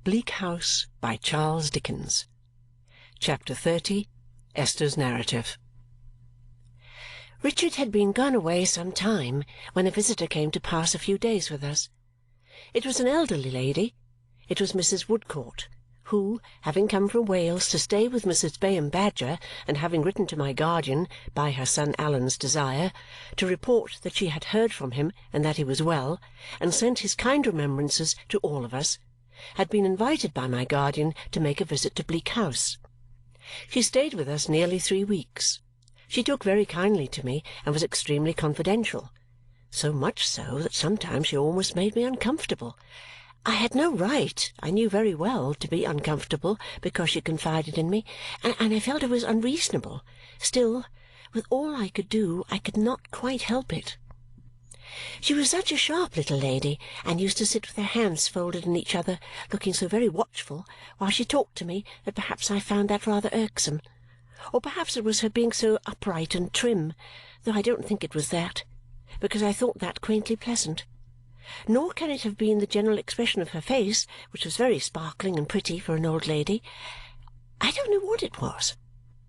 Bleak House by Charles Dickens. Chapter 30. Esther's Narrative. Richard had been gone away some time when a visitor came to pass a few days with us. It was an elderly lady. It was Mrs. Woodcourt, who, having come from Wales to stay with Mrs. Bayham Badger, and having written to my guardian, by her son Allan's desire, to report that she had heard from him and that he was well, and sent his kind remembrances to all of us, had been invited by my guardian to make a visit to Bleak House. She stayed with us nearly 3 weeks. She took very kindly to me and was extremely confidential, so much so that sometimes she almost made me uncomfortable. I had no right, I knew very well, to be uncomfortable because she confided in me, and I felt it was unreasonable. Still, with all I could do, I could not quite help it. She was such a sharp little lady, and used to sit with her hands folded in each other, looking so very watchful while she talked to me that perhaps I found that rather irksome. Or perhaps it was her being so upright and trim, though I don't think it was that, because I thought that quaintly pleasant. Nor can it have been the general expression of her face, which was very sparkling and pretty for an old lady. I don't know what it was,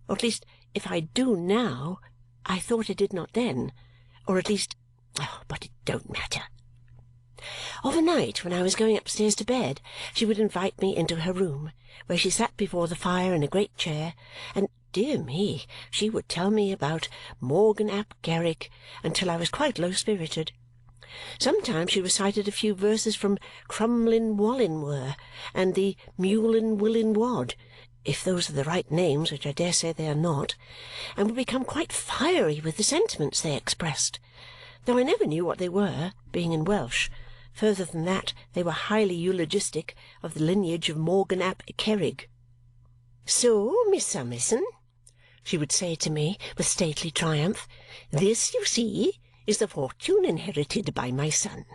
or at least if I do now, I thought I did not then, or at least, but it don't matter. Of a night when I was going upstairs to bed, she would invite me into her room, where she sat before the fire in a great chair, and, dear me, she would tell me about Morgan ap Kerrig until I was quite low-spirited. Sometimes she recited a few verses from Crumlin Wallin Were and the Mewlin Willin Wad, if those are the right names, which I dare say they are not, and would become quite fiery with the sentiments they expressed, though I never knew what they were, being in Welsh. Further than that, they were highly eulogistic of the lineage of Morgan ap Kerrig. "So, Miss Summerson," she would say to me with stately triumph, "this, you see, is the fortune inherited by my son.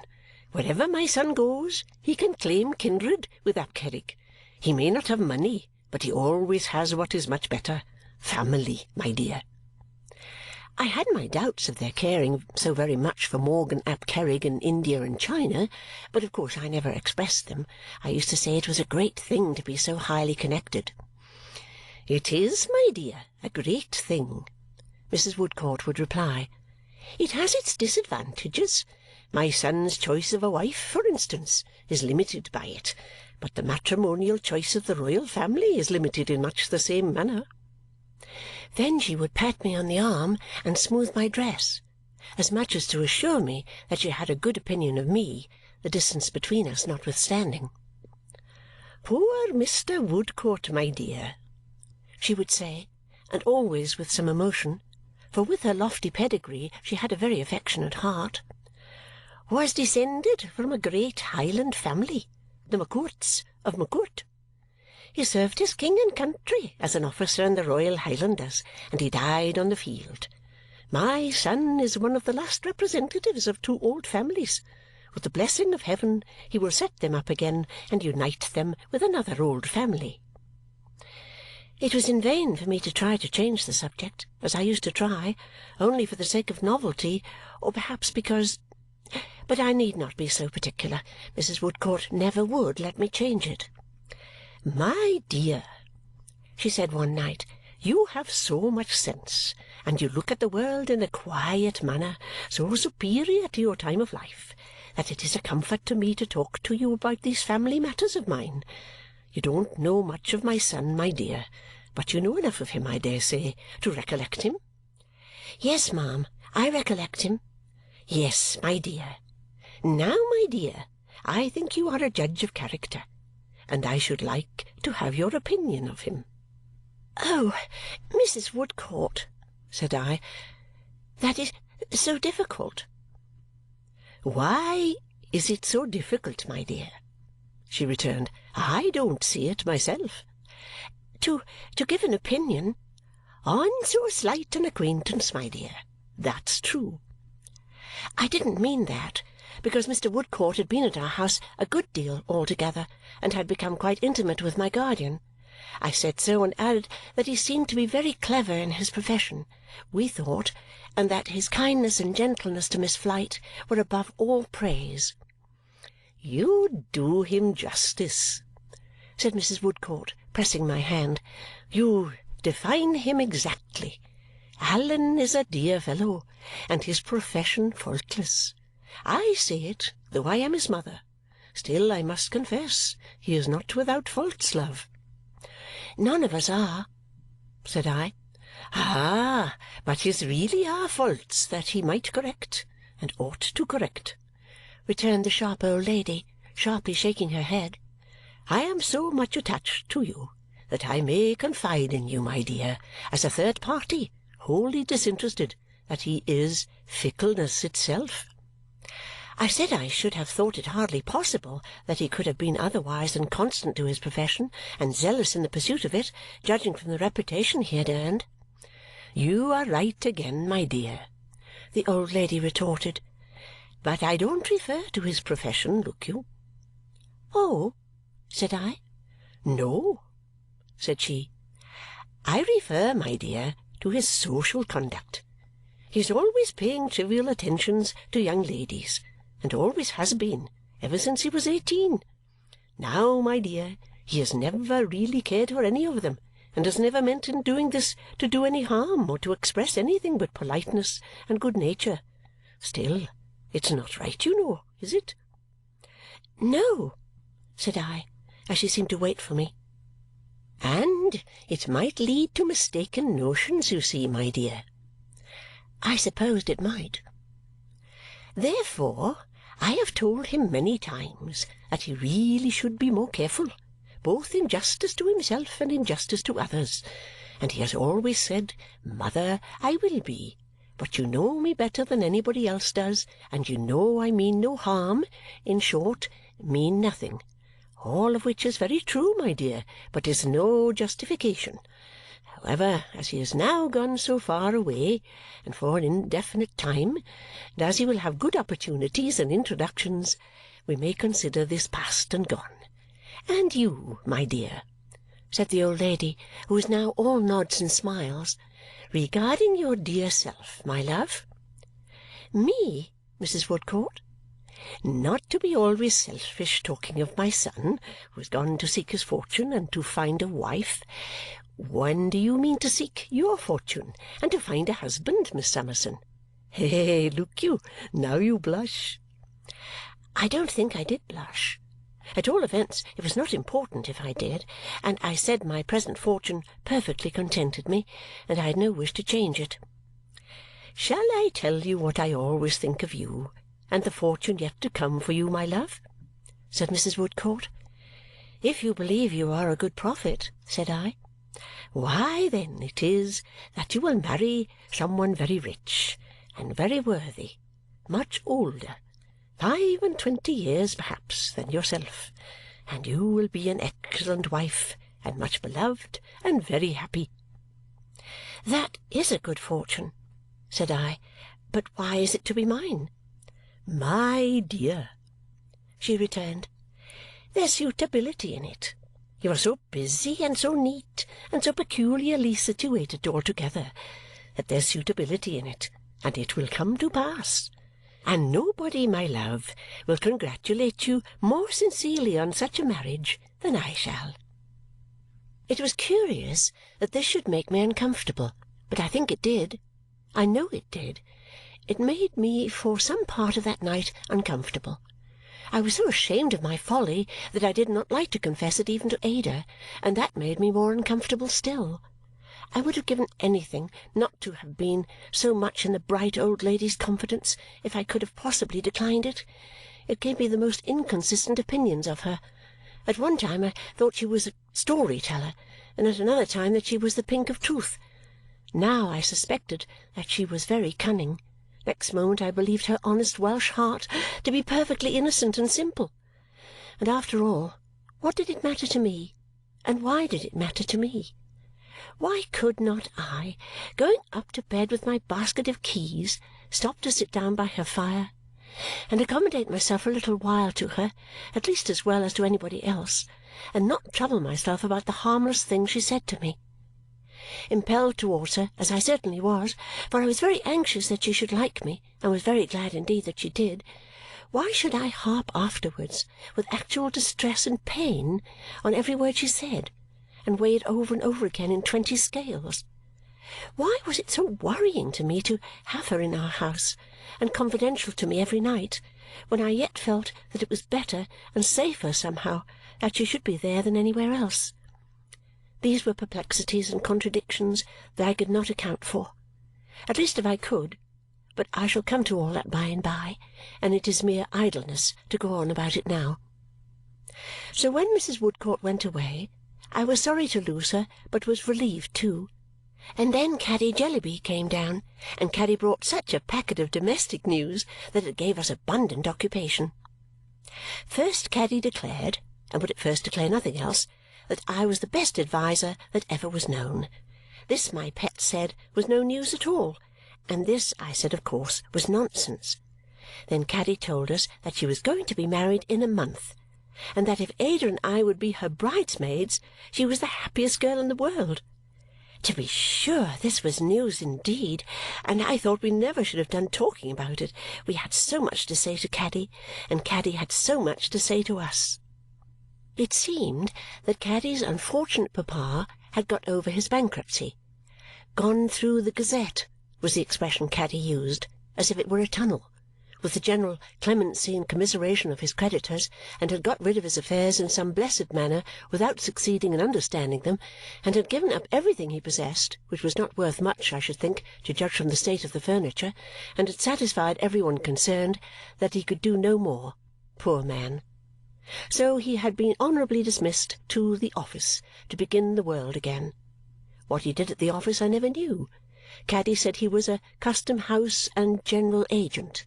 Wherever my son goes, he can claim kindred with ap Kerrig. He may not have money, but he always has what is much better, family, my dear." I had my doubts of their caring so very much for Morgan ap Kerrig in India and China, but of course I never expressed them. I used to say it was a great thing to be so highly connected. "It is, my dear, a great thing," Mrs. Woodcourt would reply. "It has its disadvantages. My son's choice of a wife, for instance, is limited by it, but the matrimonial choice of the royal family is limited in much the same manner." Then she would pat me on the arm and smooth my dress, as much as to assure me that she had a good opinion of me, the distance between us notwithstanding. "Poor Mr. Woodcourt, my dear," she would say, and always with some emotion, for with her lofty pedigree she had a very affectionate heart, "was descended from a great Highland family, the MacCourts of MacCourt. He served his king and country as an officer in the Royal Highlanders, and he died on the field. My son is one of the last representatives of 2 old families. With the blessing of heaven he will set them up again and unite them with another old family." It was in vain for me to try to change the subject, as I used to try, only for the sake of novelty, or perhaps because— but I need not be so particular. Mrs. Woodcourt never would let me change it. "My dear," she said one night, "you have so much sense, and you look at the world in a quiet manner, so superior to your time of life, that it is a comfort to me to talk to you about these family matters of mine. You don't know much of my son, my dear, but you know enough of him, I dare say, to recollect him." "Yes, ma'am, I recollect him." "Yes, my dear. Now, my dear, I think you are a judge of character, and I should like to have your opinion of him." "Oh, Mrs. Woodcourt," said I, "that is so difficult." "Why is it so difficult, my dear?" she returned. "I don't see it myself." To give an opinion—" "On so slight an acquaintance, my dear. That's true." I didn't mean that, because Mr. Woodcourt had been at our house a good deal altogether and had become quite intimate with my guardian. I said so, and added that he seemed to be very clever in his profession, we thought, and that his kindness and gentleness to Miss Flite were above all praise. "You do him justice," said Mrs. Woodcourt, pressing my hand. "You define him exactly. Allan is a dear fellow, and his profession faultless. I say it, though I am his mother. Still, I must confess, he is not without faults, love." "None of us are," said I. "Ah, but his really are faults that he might correct, and ought to correct," returned the sharp old lady, sharply shaking her head. "I am so much attached to you that I may confide in you, my dear, as a third party, wholly disinterested, that he is fickleness itself." I said I should have thought it hardly possible that he could have been otherwise than constant to his profession and zealous in the pursuit of it, judging from the reputation he had earned. "You are right again, my dear," the old lady retorted. "But I don't refer to his profession, look you." "Oh," said I. "No," said she. "I refer, my dear, to his social conduct. He is always paying trivial attentions to young ladies, and always has been, ever since he was 18. Now, my dear, he has never really cared for any of them, and has never meant in doing this to do any harm or to express anything but politeness and good nature. Still, it's not right, you know, is it?" "No," said I, as she seemed to wait for me. "And it might lead to mistaken notions, you see, my dear." I supposed it might. "Therefore, I have told him many times that he really should be more careful, both in justice to himself and in justice to others. And he has always said, 'Mother, I will be. But you know me better than anybody else does, and you know I mean no harm. In short, mean nothing.' All of which is very true, my dear, but is no justification. However, as he is now gone so far away, and for an indefinite time, and as he will have good opportunities and introductions, we may consider this past and gone. And you, my dear," said the old lady, who was now all nods and smiles, "regarding your dear self, my love." "Me, Mrs. Woodcourt?" "Not to be always selfish talking of my son, who has gone to seek his fortune and to find a wife. When do you mean to seek your fortune and to find a husband, Miss Summerson? Hey, look you! Now you blush." I don't think I did blush. At all events, it was not important if I did, and I said my present fortune perfectly contented me, and I had no wish to change it. "Shall I tell you what I always think of you, and the fortune yet to come for you, my love?" said Mrs. Woodcourt. "If you believe you are a good prophet," said I. "Why, then, it is that you will marry some one very rich and very worthy, much older, 25 years perhaps, than yourself, and you will be an excellent wife and much beloved and very happy." "That is a good fortune," said I, "but why is it to be mine?" "My dear," she returned, "there's suitability in it. You are so busy and so neat and so peculiarly situated altogether that there's suitability in it, and it will come to pass. And nobody, my love, will congratulate you more sincerely on such a marriage than I shall." It was curious that this should make me uncomfortable, but I think it did. I know it did. It made me for some part of that night uncomfortable. I was so ashamed of my folly that I did not like to confess it even to Ada, and that made me more uncomfortable still. I would have given anything not to have been so much in the bright old lady's confidence if I could have possibly declined it. It gave me the most inconsistent opinions of her. At one time I thought she was a story-teller, and at another time that she was the pink of truth. Now I suspected that she was very cunning. Next moment I believed her honest Welsh heart to be perfectly innocent and simple. And after all, what did it matter to me, and why did it matter to me? Why could not I, going up to bed with my basket of keys, stop to sit down by her fire and accommodate myself a little while to her, at least as well as to anybody else, and not trouble myself about the harmless things she said to me? Impelled towards her, as I certainly was, for I was very anxious that she should like me, and was very glad indeed that she did, why should I harp afterwards, with actual distress and pain, on every word she said, and weigh it over and over again in 20 scales? Why was it so worrying to me to have her in our house, and confidential to me every night, when I yet felt that it was better and safer somehow that she should be there than anywhere else? These were perplexities and contradictions that I could not account for. At least if I could, but I shall come to all that by and by, and it is mere idleness to go on about it now. So when Mrs. Woodcourt went away, I was sorry to lose her, but was relieved too. And then Caddy Jellyby came down, and Caddy brought such a packet of domestic news that it gave us abundant occupation. First Caddy declared, and would at first declare nothing else, that I was the best adviser that ever was known. This, my pet said, was no news at all, and this, I said, of course, was nonsense. Then Caddy told us that she was going to be married in a month, and that if Ada and I would be her bridesmaids, she was the happiest girl in the world. To be sure, this was news indeed, and I thought we never should have done talking about it. We had so much to say to Caddy, and Caddy had so much to say to us. It seemed that Caddy's unfortunate papa had got over his bankruptcy. Gone through the Gazette was the expression Caddy used, as if it were a tunnel, with the general clemency and commiseration of his creditors, and had got rid of his affairs in some blessed manner without succeeding in understanding them, and had given up everything he possessed, which was not worth much, I should think, to judge from the state of the furniture, and had satisfied every one concerned that he could do no more, poor man. So he had been honourably dismissed to the office to begin the world again. What he did at the office I never knew. Caddy said he was a custom-house and general agent,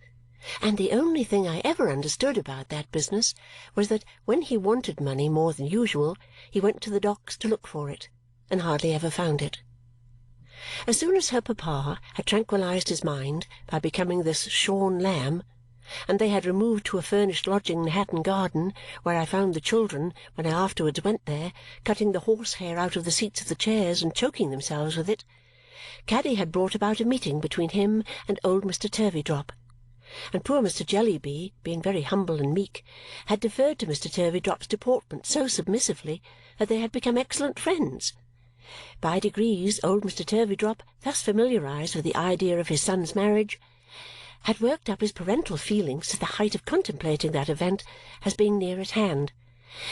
and the only thing I ever understood about that business was that when he wanted money more than usual, he went to the docks to look for it, and hardly ever found it. As soon as her papa had tranquillized his mind by becoming this shorn lamb, and they had removed to a furnished lodging in Hatton Garden, where I found the children, when I afterwards went there, cutting the horsehair out of the seats of the chairs and choking themselves with it, Caddy had brought about a meeting between him and old Mr. Turveydrop, and poor Mr. Jellyby, being very humble and meek, had deferred to Mr. Turveydrop's deportment so submissively that they had become excellent friends. By degrees old Mr. Turveydrop, thus familiarized with the idea of his son's marriage, had worked up his parental feelings to the height of contemplating that event as being near at hand,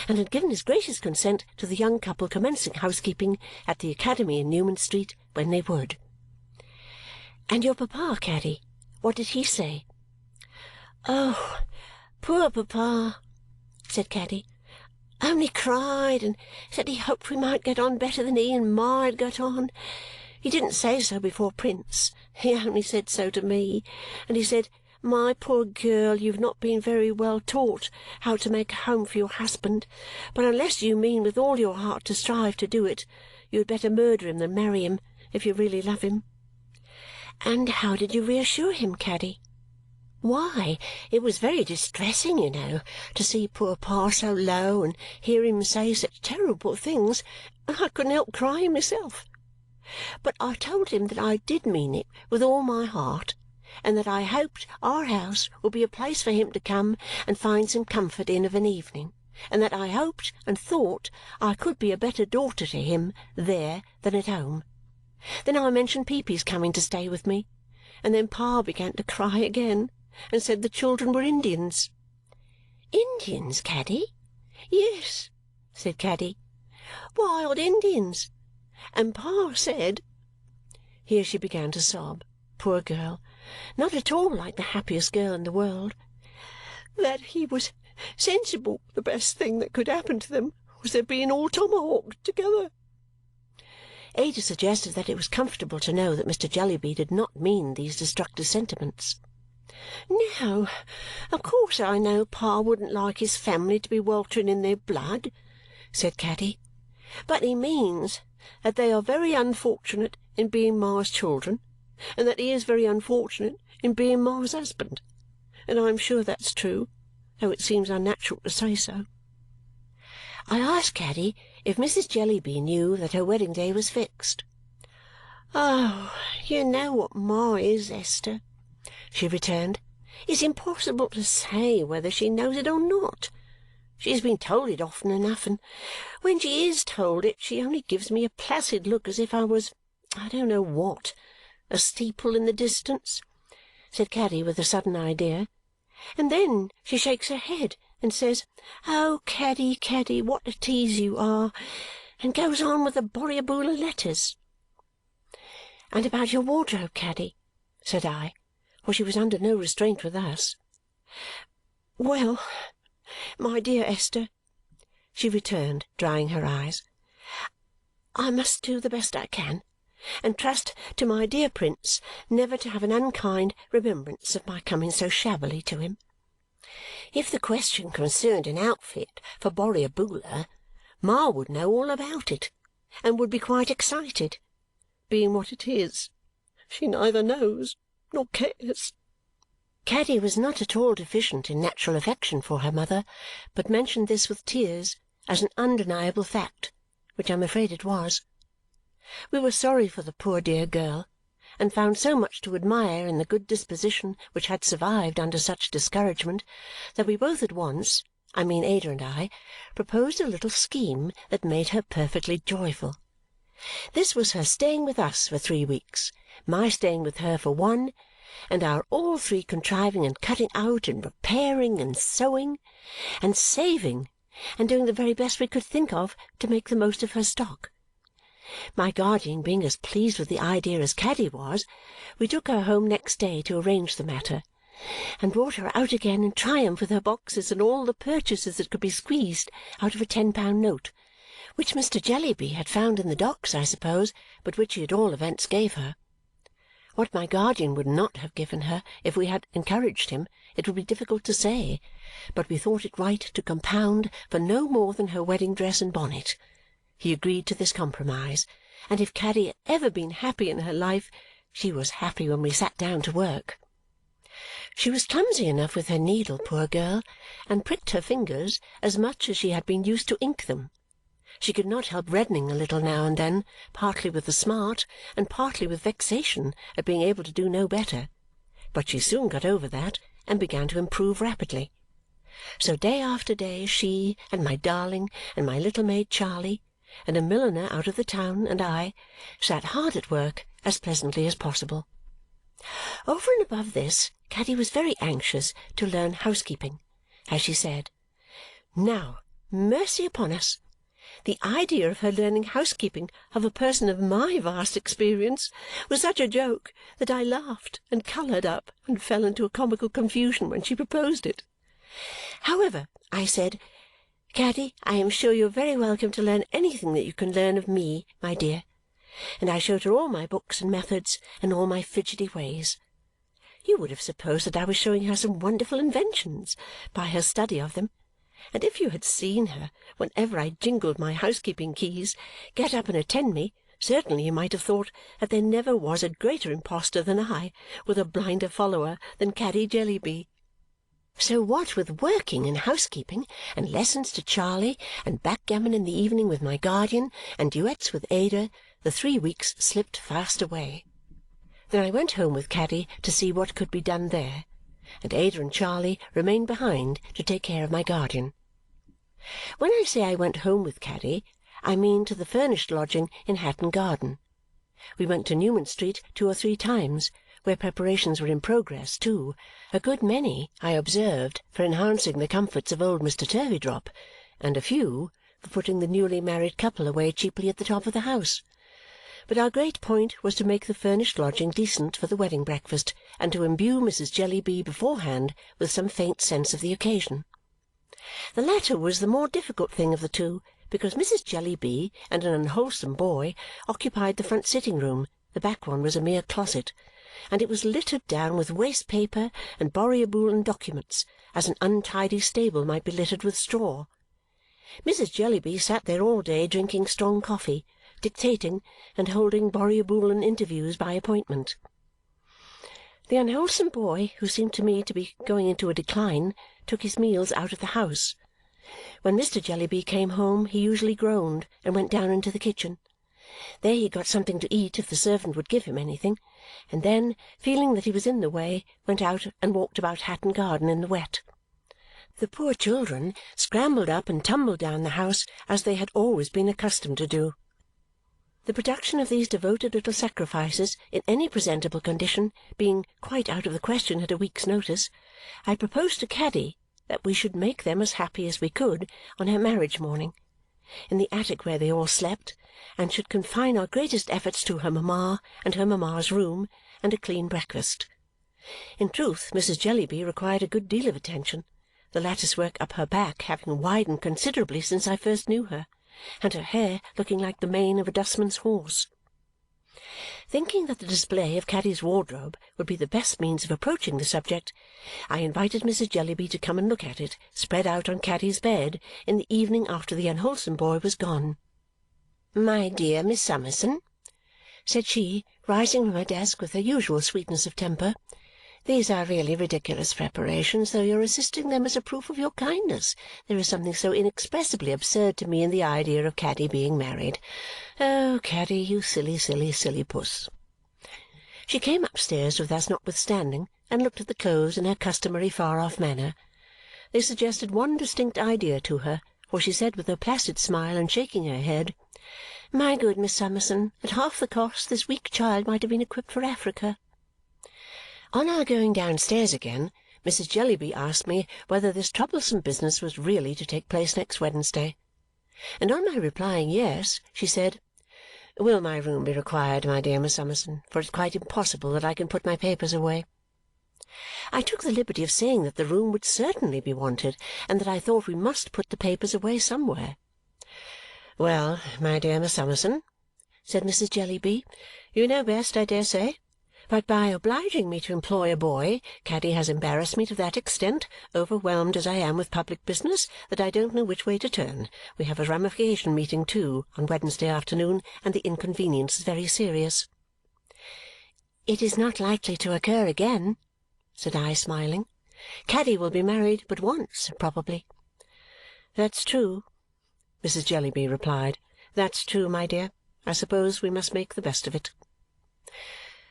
and had given his gracious consent to the young couple commencing housekeeping at the Academy in Newman Street when they would. "And your papa, Caddy, what did he say?" "Oh, poor papa," said Caddy, "only cried and said he hoped we might get on better than he and Ma had got on. He didn't say so before Prince. He only said so to me, and he said, 'My poor girl, you've not been very well taught how to make a home for your husband, but unless you mean with all your heart to strive to do it, you had better murder him than marry him, if you really love him.'" "And how did you reassure him, Caddy?" "Why, it was very distressing, you know, to see poor Pa so low and hear him say such terrible things, and I couldn't help crying myself. But I told him that I did mean it with all my heart, and that I hoped our house would be a place for him to come and find some comfort in of an evening, and that I hoped and thought I could be a better daughter to him there than at home. Then I mentioned Peepy's coming to stay with me, and then Pa began to cry again and said the children were Indians." "Indians, Caddy?" "Yes," said Caddy, "wild Indians. And Pa said," here she began to sob, poor girl, not at all like the happiest girl in the world, "that he was sensible the best thing that could happen to them was their being all tomahawked together." Ada suggested that it was comfortable to know that Mr. Jellyby did not mean these destructive sentiments. "No, of course I know Pa wouldn't like his family to be weltering in their blood," said Caddy, "but he means that they are very unfortunate in being Ma's children, and that he is very unfortunate in being Ma's husband, and I am sure that's true, though it seems unnatural to say so." I asked Caddy if Mrs. Jellyby knew that her wedding day was fixed. "Oh, you know what Ma is, Esther," she returned. it's impossible to say whether she knows it or not. She has been told it often enough, and when she is told it, she only gives me a placid look as if I was, I don't know what, a steeple in the distance," said Caddy with a sudden idea. "And then she shakes her head and says, 'Oh, Caddy, Caddy, what a tease you are!' and goes on with the Borrioboola letters." "And about your wardrobe, Caddy?" said I, for she was under no restraint with us. "Well, my dear Esther," she returned, drying her eyes, "I must do the best I can and trust to my dear Prince never to have an unkind remembrance of my coming so shabbily to him. If the question concerned an outfit for Borrioboola, Ma would know all about it and would be quite excited. Being what it is, she neither knows nor cares." Caddy was not at all deficient in natural affection for her mother, but mentioned this with tears as an undeniable fact, which I am afraid it was. We were sorry for the poor dear girl, and found so much to admire in the good disposition which had survived under such discouragement that we both at once, I mean Ada and I, proposed a little scheme that made her perfectly joyful. This was her staying with us for 3 weeks, my staying with her for 1, and our all 3 contriving and cutting out and repairing and sewing and saving and doing the very best we could think of to make the most of her stock. My guardian being as pleased with the idea as Caddy was, we took her home next day to arrange the matter, and brought her out again in triumph with her boxes and all the purchases that could be squeezed out of a £10 note, which Mr. Jellyby had found in the docks, I suppose, but which he at all events gave her. What my guardian would not have given her if we had encouraged him, it would be difficult to say, but we thought it right to compound for no more than her wedding dress and bonnet. He agreed to this compromise, and if Caddy had ever been happy in her life, she was happy when we sat down to work. She was clumsy enough with her needle, poor girl, and pricked her fingers as much as she had been used to ink them. She could not help reddening a little now and then, partly with the smart and partly with vexation at being able to do no better, but she soon got over that and began to improve rapidly. So day after day she, and my darling, and my little maid Charley, and a milliner out of the town, and I, sat hard at work as pleasantly as possible. Over and above this, Caddy was very anxious to learn housekeeping, as she said. Now, mercy upon us! The idea of her learning housekeeping of a person of my vast experience was such a joke that I laughed and coloured up and fell into a comical confusion when she proposed it. However, I said, "Caddy, I am sure you are very welcome to learn anything that you can learn of me, my dear," and I showed her all my books and methods and all my fidgety ways. You would have supposed that I was showing her some wonderful inventions by her study of them, and if you had seen her, whenever I jingled my housekeeping keys, get up and attend me, certainly you might have thought that there never was a greater impostor than I, with a blinder follower than Caddy Jellyby. So what with working and housekeeping, and lessons to Charley, and backgammon in the evening with my guardian, and duets with Ada, the 3 weeks slipped fast away. Then I went home with Caddy to see what could be done there, and Ada and Charley remained behind to take care of my guardian. When I say I went home with Caddy, I mean to the furnished lodging in Hatton Garden. We went to Newman Street 2 or 3 times, where preparations were in progress too, a good many, I observed, for enhancing the comforts of old Mr. Turveydrop, and a few for putting the newly married couple away cheaply at the top of the house. But our great point was to make the furnished lodging decent for the wedding breakfast and to imbue Mrs. Jellyby beforehand with some faint sense of the occasion. The latter was the more difficult thing of the two, because Mrs. Jellyby and an unwholesome boy occupied the front sitting-room, the back one was a mere closet, and it was littered down with waste-paper and Borrioboolan documents, as an untidy stable might be littered with straw. Mrs. Jellyby sat there all day drinking strong coffee, dictating, and holding Borrioboolan interviews by appointment. The unwholesome boy, who seemed to me to be going into a decline, took his meals out of the house. When Mr. Jellyby came home he usually groaned and went down into the kitchen, There he got something to eat if the servant would give him anything, and then, feeling that he was in the way, went out and walked about Hatton Garden in the wet. The poor children scrambled up and tumbled down the house as they had always been accustomed to do. The production of these devoted little sacrifices in any presentable condition being quite out of the question at a week's notice, I proposed to Caddy that we should make them as happy as we could on her marriage morning, in the attic where they all slept, and should confine our greatest efforts to her mamma and her mamma's room, and a clean breakfast. In truth, Mrs. Jellyby required a good deal of attention, the lattice-work up her back having widened considerably since I first knew her, and her hair looking like the mane of a dustman's horse. Thinking that the display of Caddy's wardrobe would be the best means of approaching the subject, I invited Mrs. Jellyby to come and look at it spread out on Caddy's bed in the evening after the unwholesome boy was gone. "My dear Miss Summerson," said she, rising from her desk with her usual sweetness of temper, "these are really ridiculous preparations, though you are assisting them as a proof of your kindness. There is something so inexpressibly absurd to me in the idea of Caddy being married. Oh, Caddy, you silly, silly, silly puss!" She came upstairs with us notwithstanding and looked at the clothes in her customary far-off manner. They suggested one distinct idea to her, for she said with her placid smile and shaking her head, "My good Miss Summerson, at half the cost this weak child might have been equipped for Africa." On our going downstairs again, Mrs. Jellyby asked me whether this troublesome business was really to take place next Wednesday, and on my replying yes, she said, "Will my room be required, my dear Miss Summerson, for it's quite impossible that I can put my papers away?" I took the liberty of saying that the room would certainly be wanted and that I thought we must put the papers away somewhere. "Well, my dear Miss Summerson," said Mrs. Jellyby, "you know best, I dare say. But by obliging me to employ a boy, Caddy has embarrassed me to that extent, overwhelmed as I am with public business, that I don't know which way to turn. We have a ramification meeting, too, on Wednesday afternoon, and the inconvenience is very serious." "It is not likely to occur again," said I, smiling. "Caddy will be married but once, probably." "That's true," Mrs. Jellyby replied. "That's true, my dear. I suppose we must make the best of it."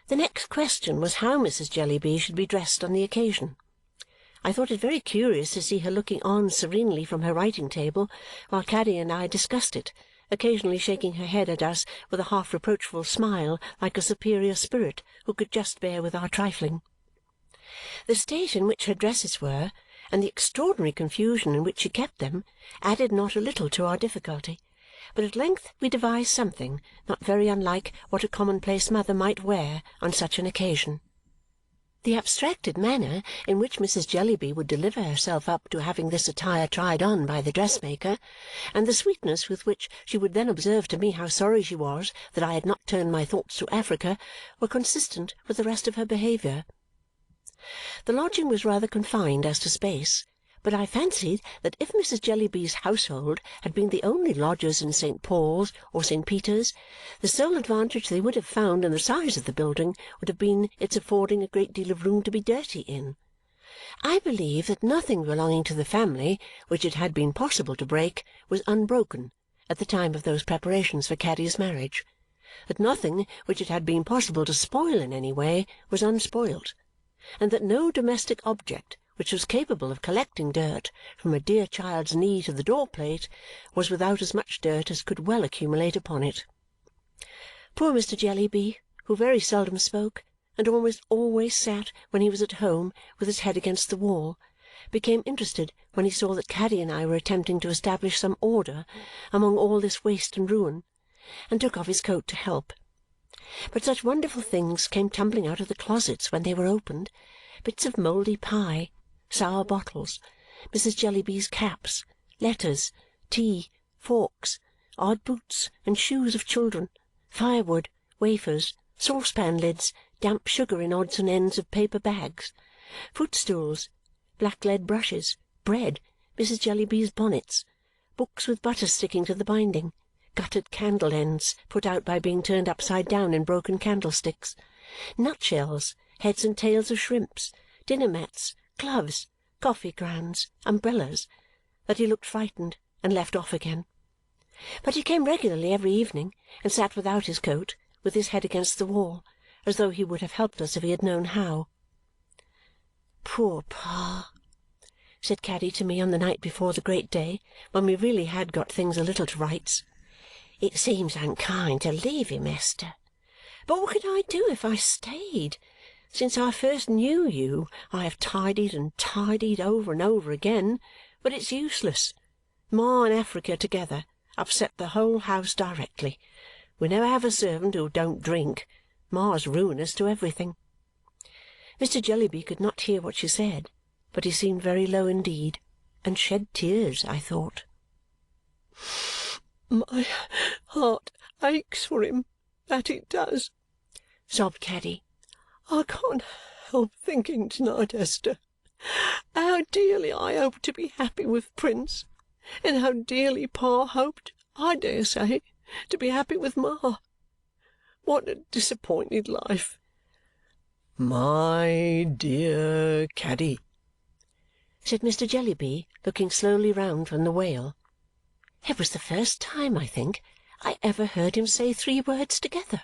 The next question was how Mrs. Jellyby should be dressed on the occasion. I thought it very curious to see her looking on serenely from her writing-table while Caddy and I discussed it, occasionally shaking her head at us with a half-reproachful smile like a superior spirit who could just bear with our trifling. The state in which her dresses were, and the extraordinary confusion in which she kept them, added not a little to our difficulty, but at length we devised something not very unlike what a commonplace mother might wear on such an occasion. The abstracted manner in which Mrs. Jellyby would deliver herself up to having this attire tried on by the dressmaker, and the sweetness with which she would then observe to me how sorry she was that I had not turned my thoughts to Africa, were consistent with the rest of her behaviour. The lodging was rather confined as to space, but I fancied that if Mrs. Jellyby's household had been the only lodgers in St. Paul's or St. Peter's, the sole advantage they would have found in the size of the building would have been its affording a great deal of room to be dirty in. I believe that nothing belonging to the family which it had been possible to break was unbroken at the time of those preparations for Caddy's marriage, that nothing which it had been possible to spoil in any way was unspoilt, and that no domestic object which was capable of collecting dirt from a dear child's knee to the door-plate was without as much dirt as could well accumulate upon it. Poor Mr. Jellyby, who very seldom spoke and almost always sat when he was at home with his head against the wall, became interested when he saw that Caddy and I were attempting to establish some order among all this waste and ruin, and took off his coat to help. But such wonderful things came tumbling out of the closets when they were opened, bits of mouldy pie, sour bottles, Mrs. Jellyby's caps, letters, tea, forks, odd boots and shoes of children, firewood, wafers, saucepan lids, damp sugar in odds and ends of paper bags, footstools, black-lead brushes, bread, Mrs. Jellyby's bonnets, books with butter sticking to the binding, guttered candle ends put out by being turned upside down in broken candlesticks, nutshells, heads and tails of shrimps, dinner mats, gloves, coffee grounds, umbrellas, that he looked frightened and left off again. But he came regularly every evening and sat without his coat, with his head against the wall, as though he would have helped us if he had known how. "Poor Pa!" said Caddy to me on the night before the great day, when we really had got things a little to rights. "It seems unkind to leave him, Esther. But what could I do if I stayed? Since I first knew you, I have tidied and tidied over and over again, but it's useless. Ma and Africa together upset the whole house directly. We never have a servant who don't drink. Ma's ruinous to everything." Mr. Jellyby could not hear what she said, but he seemed very low indeed, and shed tears, I thought. "My heart aches for him, that it does," sobbed Caddy. "I can't help thinking to-night, Esther, how dearly I hope to be happy with Prince, and how dearly Pa hoped, I dare say, to be happy with Ma. What a disappointed life!" "My dear Caddy," said Mr. Jellyby, looking slowly round from the whale. It was the first time, I think, I ever heard him say 3 words together.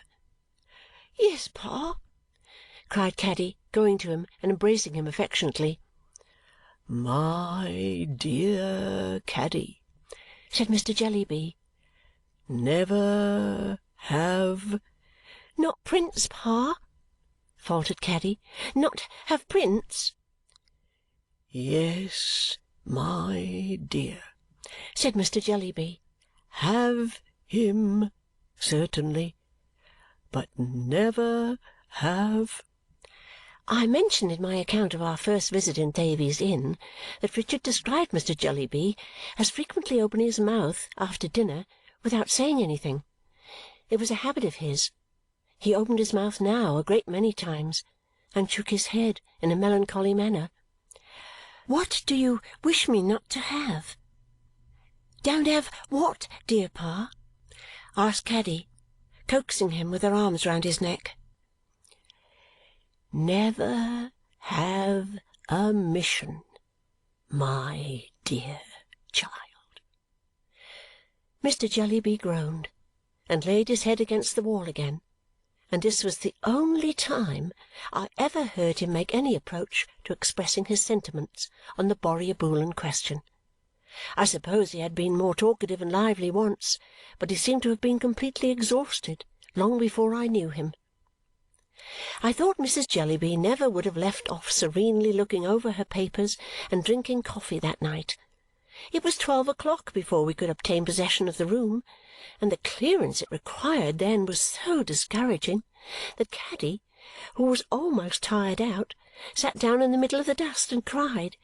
"Yes, Pa," cried Caddy, going to him and embracing him affectionately. "My dear Caddy," said Mr. Jellyby, "never have—" "Not Prince, Pa?" faltered Caddy. "Not have Prince?" "Yes, my dear," said Mr. Jellyby. "Have him, certainly, but never have—" I mentioned in my account of our first visit in Thavies Inn that Richard described Mr. Jellyby as frequently opening his mouth after dinner without saying anything. It was a habit of his. He opened his mouth now a great many times and shook his head in a melancholy manner. "What do you wish me not to have?" "Don't have what, dear Pa?" asked Caddy, coaxing him with her arms round his neck. "Never have a mission, my dear child." Mr. Jellyby groaned and laid his head against the wall again, and this was the only time I ever heard him make any approach to expressing his sentiments on the Borrioboolan question. I suppose he had been more talkative and lively once, but he seemed to have been completely exhausted long before I knew him. I thought Mrs. Jellyby never would have left off serenely looking over her papers and drinking coffee that night. It was 12 o'clock before we could obtain possession of the room, and the clearance it required then was so discouraging that Caddy, who was almost tired out, sat down in the middle of the dust and cried.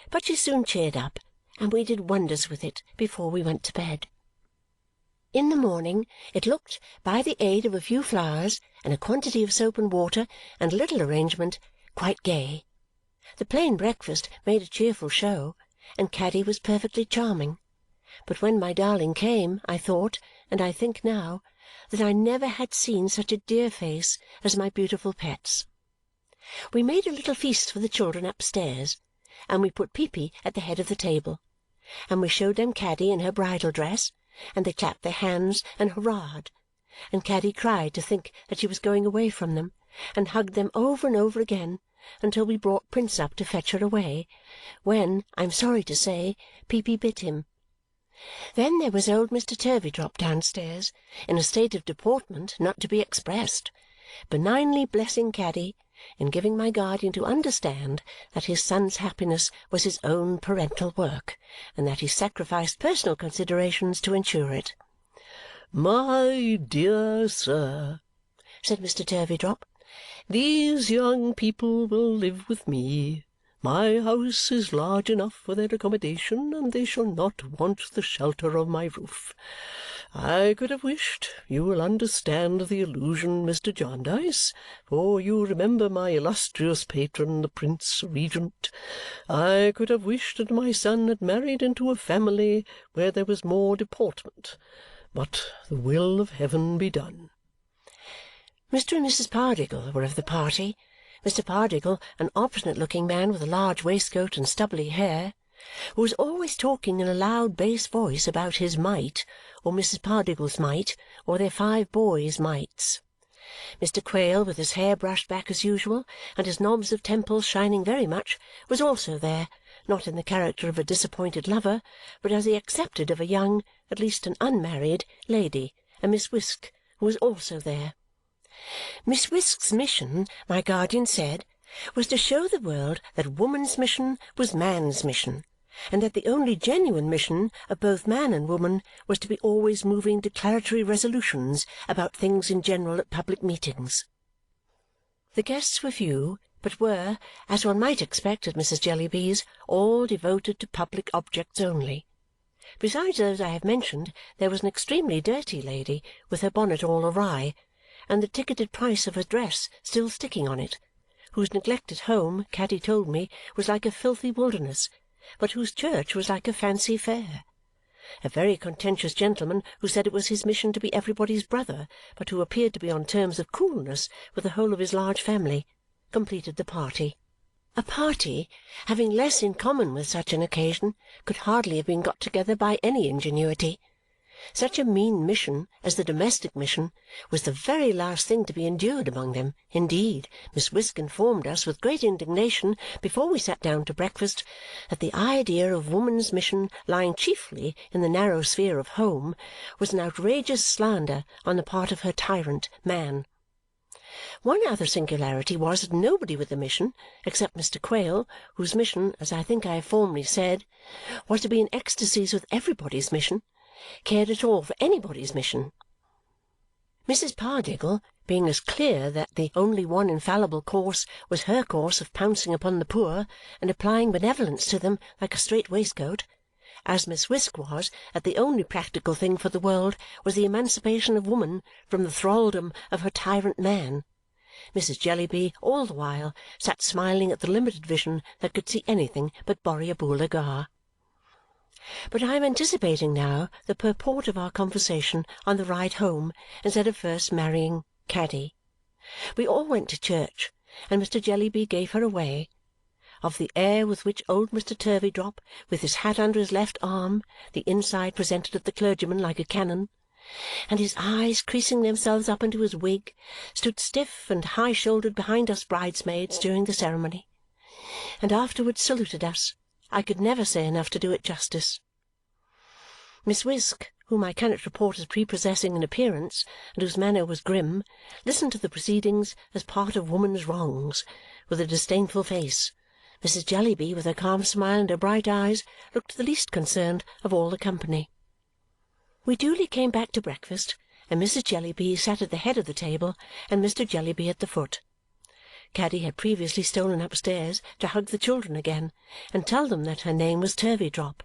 But she soon cheered up, and we did wonders with it before we went to bed. In the morning it looked, by the aid of a few flowers and a quantity of soap and water and a little arrangement, quite gay. The plain breakfast made a cheerful show, and Caddy was perfectly charming. But when my darling came, I thought, and I think now, that I never had seen such a dear face as my beautiful pet's. We made a little feast for the children upstairs, and we put Peepy at the head of the table, and we showed them Caddy in her bridal dress, and they clapped their hands and hurrahed, and Caddy cried to think that she was going away from them, and hugged them over and over again until we brought Prince up to fetch her away, when, I am sorry to say, Peepy bit him. Then there was old Mr. Turveydrop downstairs, in a state of deportment not to be expressed, benignly blessing Caddy and giving my guardian to understand that his son's happiness was his own parental work and that he sacrificed personal considerations to ensure it. "My dear sir," said Mr. Turveydrop, "these young people will live with me. My house is large enough for their accommodation, and they shall not want the shelter of my roof. I could have wished, you will understand the allusion, Mr. Jarndyce, for you remember my illustrious patron, the Prince Regent, I could have wished that my son had married into a family where there was more deportment. But the will of heaven be done." Mr. and Mrs. Pardiggle were of the party. Mr. Pardiggle, an obstinate-looking man with a large waistcoat and stubbly hair, who was always talking in a loud bass voice about his mite, or Mrs. Pardiggle's mite, or their 5 boys' mites. Mr. Quale, with his hair brushed back as usual and his knobs of temples shining very much, was also there, not in the character of a disappointed lover, but as the accepted of a young, at least an unmarried, lady, a Miss Wisk, who was also there. Miss Wisk's mission, my guardian said, was to show the world that woman's mission was man's mission, and that the only genuine mission of both man and woman was to be always moving declaratory resolutions about things in general at public meetings. The guests were few, but were, as one might expect at Mrs. Jellyby's, all devoted to public objects only. Besides those I have mentioned, there was an extremely dirty lady, with her bonnet all awry, and the ticketed price of her dress still sticking on it, whose neglected home, Caddy told me, was like a filthy wilderness, but whose church was like a fancy fair. A very contentious gentleman, who said it was his mission to be everybody's brother, but who appeared to be on terms of coolness with the whole of his large family, completed the party. A party, having less in common with such an occasion, could hardly have been got together by any ingenuity. Such a mean mission as the domestic mission was the very last thing to be endured among them. Indeed, Miss Wisk informed us with great indignation before we sat down to breakfast that the idea of woman's mission lying chiefly in the narrow sphere of home was an outrageous slander on the part of her tyrant, man. One other singularity was that nobody with the mission, except Mr. Quale, whose mission, as I think I have formerly said, was to be in ecstasies with everybody's mission, cared at all for anybody's mission. Mrs. Pardiggle, being as clear that the only one infallible course was her course of pouncing upon the poor and applying benevolence to them like a strait waistcoat, as Miss Wisk was that the only practical thing for the world was the emancipation of woman from the thraldom of her tyrant man, Mrs. Jellyby all the while sat smiling at the limited vision that could see anything but Borrioboola Gha. But I am anticipating now the purport of our conversation on the ride home instead of first marrying Caddy. We all went to church, and Mr. Jellyby gave her away. Of the air with which old Mr. Turveydrop, with his hat under his left arm, the inside presented at the clergyman like a cannon, and his eyes creasing themselves up into his wig, stood stiff and high-shouldered behind us bridesmaids during the ceremony, and afterwards saluted us, I could never say enough to do it justice. Miss Wisk, whom I cannot report as prepossessing in appearance and whose manner was grim, listened to the proceedings as part of woman's wrongs, with a disdainful face. Mrs. Jellyby, with her calm smile and her bright eyes, looked the least concerned of all the company. We duly came back to breakfast, and Mrs. Jellyby sat at the head of the table and Mr. Jellyby at the foot. Caddy had previously stolen upstairs to hug the children again and tell them that her name was Turveydrop,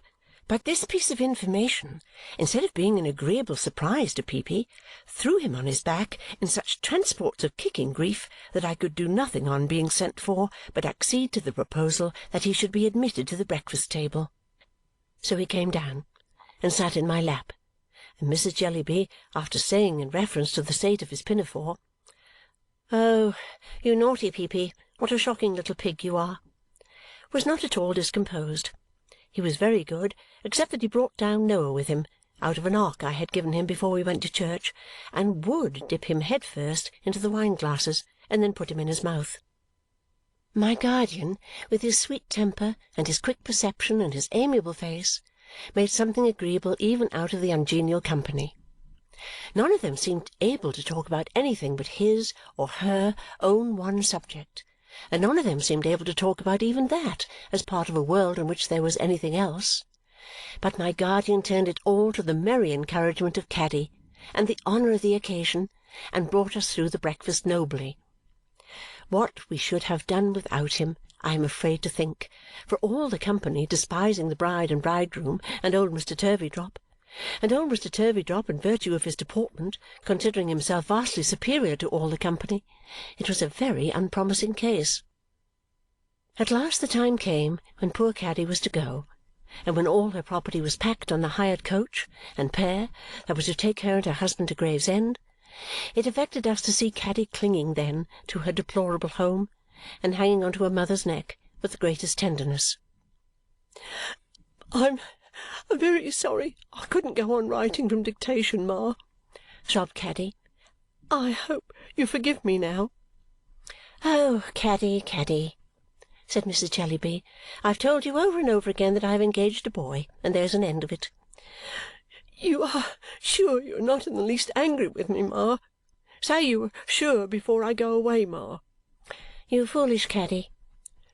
but this piece of information, instead of being an agreeable surprise to Peepy, threw him on his back in such transports of kicking grief that I could do nothing on being sent for but accede to the proposal that he should be admitted to the breakfast table. So he came down and sat in my lap, and Mrs. Jellyby, after saying in reference to the state of his pinafore, "Oh, you naughty Peepy, what a shocking little pig you are!" was not at all discomposed. He was very good, except that he brought down Noah with him, out of an ark I had given him before we went to church, and would dip him head first into the wine-glasses and then put him in his mouth. My guardian, with his sweet temper and his quick perception and his amiable face, made something agreeable even out of the ungenial company. None of them seemed able to talk about anything but his or her own one subject, and none of them seemed able to talk about even that as part of a world in which there was anything else. But my guardian turned it all to the merry encouragement of Caddy and the honour of the occasion, and brought us through the breakfast nobly. What we should have done without him, I am afraid to think, for all the company despising the bride and bridegroom and old Mr. Turveydrop, and old Mr. Turveydrop, in virtue of his deportment, considering himself vastly superior to all the company, it was a very unpromising case. At last the time came when poor Caddy was to go, and when all her property was packed on the hired coach and pair that was to take her and her husband to Gravesend. It affected us to see Caddy clinging then to her deplorable home and hanging on to her mother's neck with the greatest tenderness. I'm very sorry I couldn't go on writing from dictation, Ma," sobbed Caddy. "I hope you forgive me now." "Oh, Caddy, Caddy," said Mrs. Jellyby, "I've told you over and over again that I have engaged a boy, and there's an end of it." "You are sure you are not in the least angry with me, Ma? Say you are sure before I go away, Ma." "You foolish Caddy,"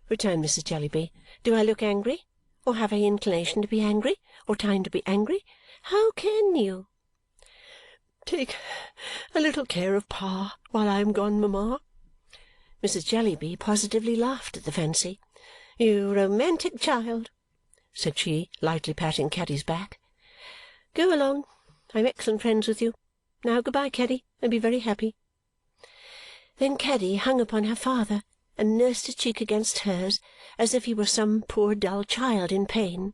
returned Mrs. Jellyby. "Do I look angry, or have I inclination to be angry, or time to be angry? How can you?" "Take a little care of Pa while I am gone, mamma." Mrs. Jellyby positively laughed at the fancy. "You romantic child!" said she, lightly patting Caddy's back. "Go along. I am excellent friends with you. Now good-bye, Caddy, and be very happy." Then Caddy hung upon her father and nursed his cheek against hers as if he were some poor dull child in pain.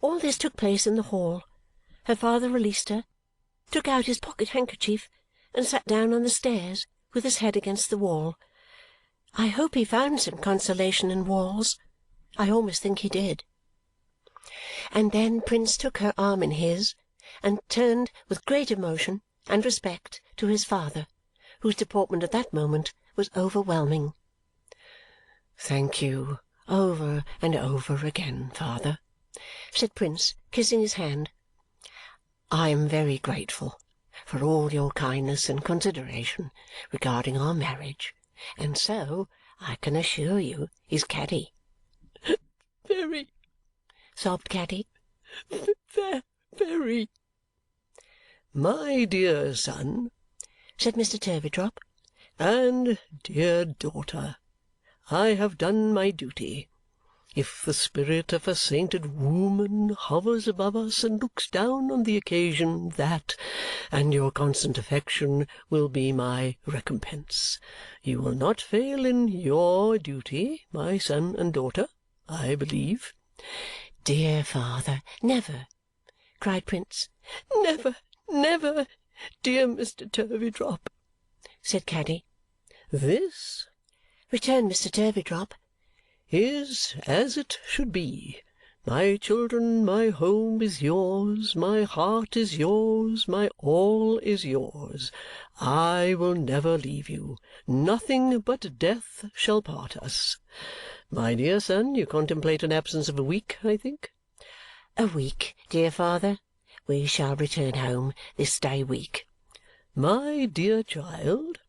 All this took place in the hall. Her father released her, took out his pocket-handkerchief, and sat down on the stairs with his head against the wall. I hope he found some consolation in walls. I almost think he did. And then Prince took her arm in his and turned with great emotion and respect to his father, whose deportment at that moment was overwhelming. "Thank you over and over again, father," said Prince, kissing his hand. "I am very grateful for all your kindness and consideration regarding our marriage, and so I can assure you is Caddy." "Very," sobbed Caddy. "Very." "My dear son," said Mr. Turveydrop, "and dear daughter, I have done my duty. If the spirit of a sainted woman hovers above us and looks down on the occasion, that, and your constant affection, will be my recompense. You will not fail in your duty, my son and daughter, I believe." "Dear father, never!" cried Prince. "Never, never, dear Mr. Turveydrop," said Caddy. "This," returned Mr. Turveydrop, "is as it should be. My children, my home is yours, my heart is yours, my all is yours. I will never leave you. Nothing but death shall part us. My dear son, you contemplate an absence of a week, I think?" "A week, dear father. We shall return home this day week." "My dear child,"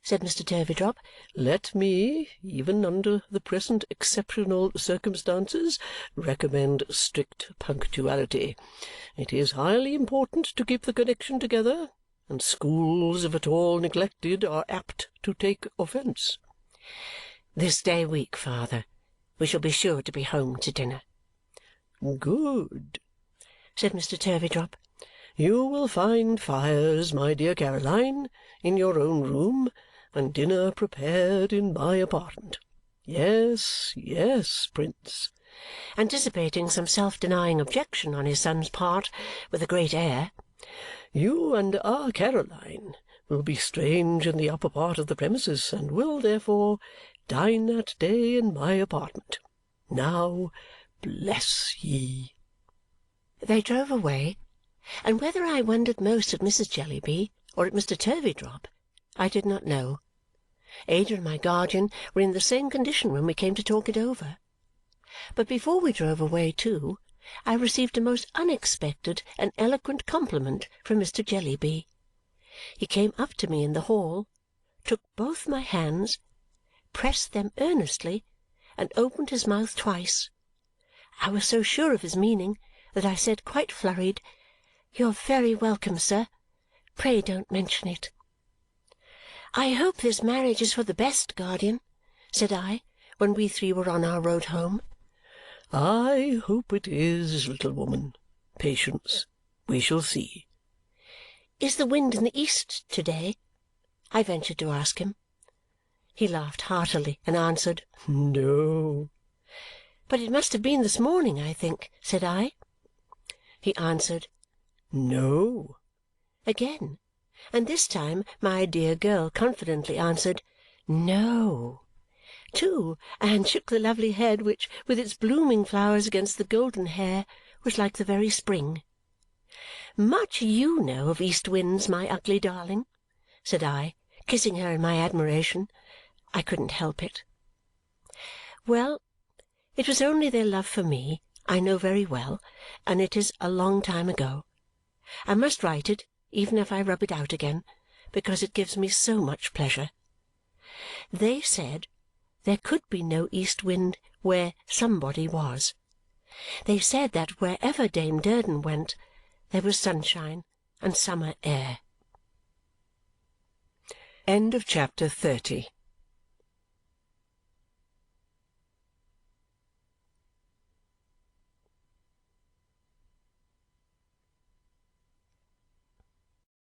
said Mr. Turveydrop, "let me, even under the present exceptional circumstances, recommend strict punctuality. It is highly important to keep the connexion together, and schools, if at all neglected, are apt to take offence." "This day week, father. We shall be sure to be home to dinner." "Good," said Mr. Turveydrop. "You will find fires, my dear Caroline, in your own room, and dinner prepared in my apartment. Yes, yes, Prince," anticipating some self-denying objection on his son's part with a great air, "you and our Caroline will be strange in the upper part of the premises and will, therefore, dine that day in my apartment. Now, bless ye!" They drove away, and whether I wondered most at Mrs. Jellyby or at Mr. Turveydrop, I did not know. Ada and my guardian were in the same condition when we came to talk it over. But before we drove away too, I received a most unexpected and eloquent compliment from Mr. Jellyby. He came up to me in the hall, took both my hands, pressed them earnestly, and opened his mouth twice. I was so sure of his meaning that I said, quite flurried, "You're very welcome, sir. Pray don't mention it." "I hope this marriage is for the best, guardian," said I, when we three were on our road home. "I hope it is, little woman. Patience. We shall see." "Is the wind in the east to-day?" I ventured to ask him. He laughed heartily and answered, "No." "But it must have been this morning, I think," said I. He answered, "No," again, and this time my dear girl confidently answered, "No." too, and shook the lovely head which, with its blooming flowers against the golden hair, was like the very spring. "Much you know of east winds, my ugly darling," said I, kissing her in my admiration. I couldn't help it. "Well, it was only their love for me, I know very well, and it is a long time ago. I must write it, even if I rub it out again, because it gives me so much pleasure. They said there could be no east wind where somebody was. They said that wherever Dame Durden went, there was sunshine and summer air." End of chapter 30.